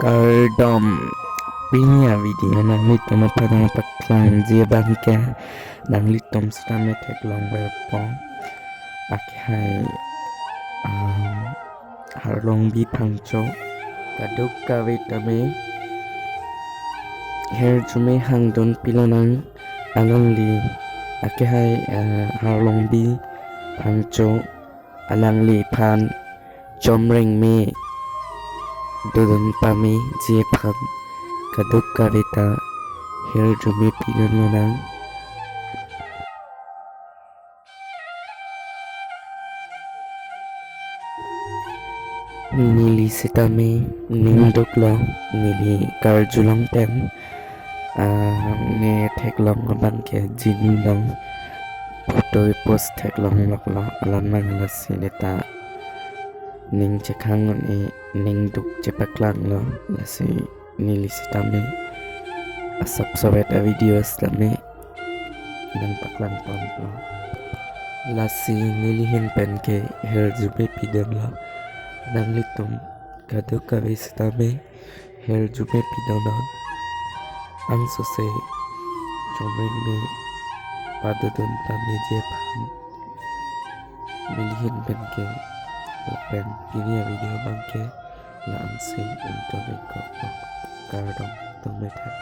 Cardom Pinya video nang litom parang paklang dia bangka nang litom stame tek long berpong akhai harlong bi phangcho kaduk kawe tame her jume hangdon pilanang along li akhai harlong bi phangcho alang li phan chomreng me dodon pami je pham kaduk kavita her jume pilanang nili sitame ningdoklo nili karjulong tem ne theklong abangke jinulong photo post theklong loklo alan mangla sineta ning chekhangon e ning duk chepaklang lo lasi nili sitame asap sobeta videos lame nang paklang pampo lasi nili hin penke her jube pidem lo nang litum kaduk kawe sitame her jube pidonon ang sose chomring me padudun pami je paham milihin penke open pinia video bangke la ang se untuk rekod kardom tume thak